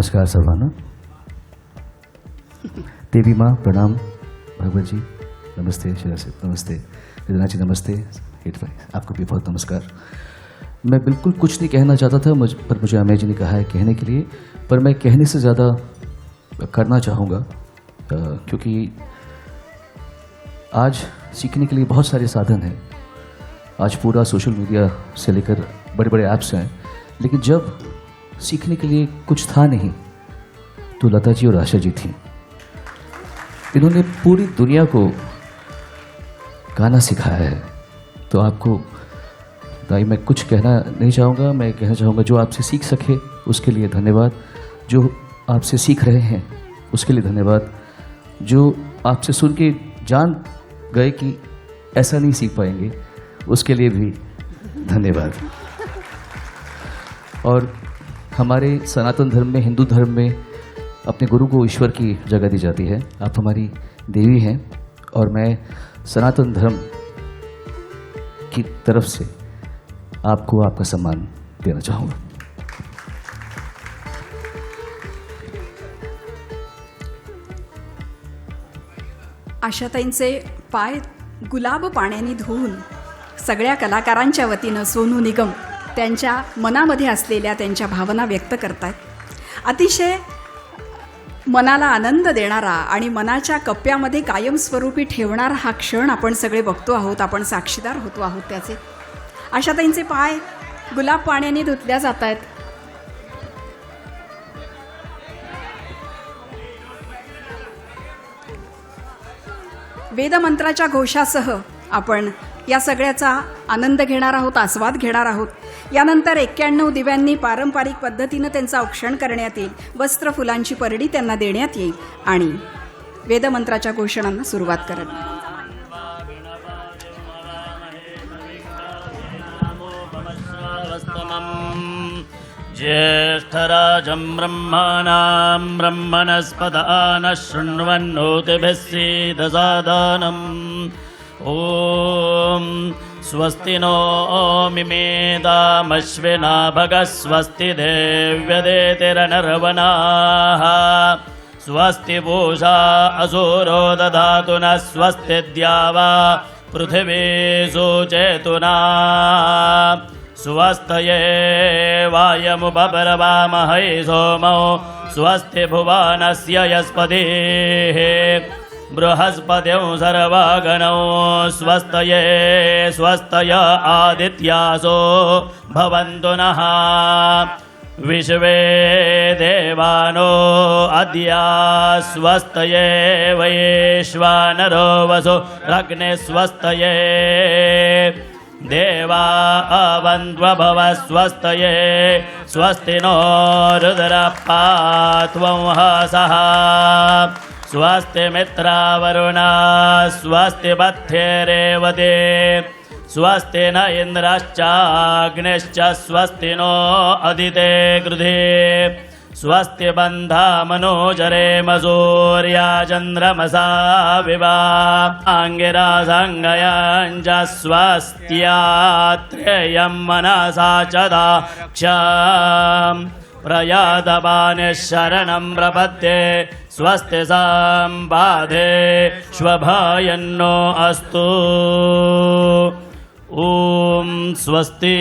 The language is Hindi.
नमस्कार सर्वांना. देवी माँ प्रणाम, भगवत जी नमस्ते, शिरासित नमस्ते, रिदना जी नमस्ते, हेट भाई आपको भी बहुत नमस्कार. मैं बिल्कुल कुछ नहीं कहना चाहता था पर मुझे अमेय जी ने कहा है कहने के लिए, पर मैं कहने से ज़्यादा करना चाहूँगा क्योंकि आज सीखने के लिए बहुत सारे साधन हैं. आज पूरा सोशल मीडिया से लेकर बड़े बड़े ऐप्स हैं, लेकिन जब सीखने के लिए कुछ था नहीं तो लता जी और आशा जी थी. इन्होंने पूरी दुनिया को गाना सिखाया है. तो आपको भाई मैं कुछ कहना नहीं चाहूँगा, मैं कहना चाहूँगा जो आपसे सीख सके उसके लिए धन्यवाद, जो आपसे सीख रहे हैं उसके लिए धन्यवाद, जो आपसे सुन के जान गए कि ऐसा नहीं सीख पाएंगे उसके लिए भी धन्यवाद. और हमारे सनातन धर्म में, हिंदू धर्म में अपने गुरु को ईश्वर की जगह दी जाती है. आप हमारी देवी हैं और मैं सनातन धर्म की तरफ से आपको आपका सम्मान देना चाहूँगा. आशाताईंचे पाय गुलाब पाण्याने धुवून सगळ्या कलाकारांच्या वतीनं सोनू निगम त्यांच्या मनामध्ये असलेल्या त्यांच्या भावना व्यक्त करतात. अतिशय मनाला आनंद देणारा आणि मनाच्या कप्प्यामध्ये कायमस्वरूपी ठेवणारा हा क्षण आपण सगळे बघतो आहोत, आपण साक्षीदार होतो आहोत त्याचे. आशाताईंचे पाय गुलाब पाण्याने धुतल्या जात आहेत. वेदमंत्राच्या घोषासह आपण या सगळ्याचा आनंद घेणार आहोत, आस्वाद घेणार आहोत. यानंतर 91 दिव्यांनी पारंपरिक पद्धतीनं त्यांचं औक्षण करण्यात येईल. वस्त्र फुलांची परडी त्यांना देण्यात येईल आणि वेदमंत्राच्या घोषणांना सुरुवात करत ज्येष्ठराजं ब्रह्मणां ब्रह्मणस्पदानः शृण्वन्नोतिभिः सीदसादनम्. ॐ स्वस्ति नो मिमेदामश्विना भगः स्वस्ति देव्यदेतिरनर्वणाः स्वस्ति पूषा असुरो दधातु नः स्वस्ति द्यावा पृथिवी सुचेतुना स्वस्तये वायमुपब्रवामहे सोमो स्वस्ति भुवनस्य यस्पतिः बृहस्पतिं सर्वगणौ स्वस्तये स्वस्तय आदित्यासो भवन्तु नः विश्वे देवानो अद्य स्वस्तये वैश्वानरो वसु रग्ने स्वस्तये देवा अवन्त्वभव स्वस्तये स्वस्ति नो रुद्रपात्वं हसः स्वस्ति मित्रावरुणा स्वस्ति बध्येरेवते स्वस्ति न इन्द्रश्चाग्निश्च स्वस्ति नो अदिते गृधे स्वस्ति बन्धा मनोजरेम सूर्या चन्द्रमसा विवा आङ्गिरासङ्गयाञ्च स्वस्त्यात्रेयं मनसा च दाक्षाम् प्रयातपानिः शरणं प्रपद्ये स्वस्ति सम्पादे श्वभायन्नो अस्तु. ॐ स्वस्ति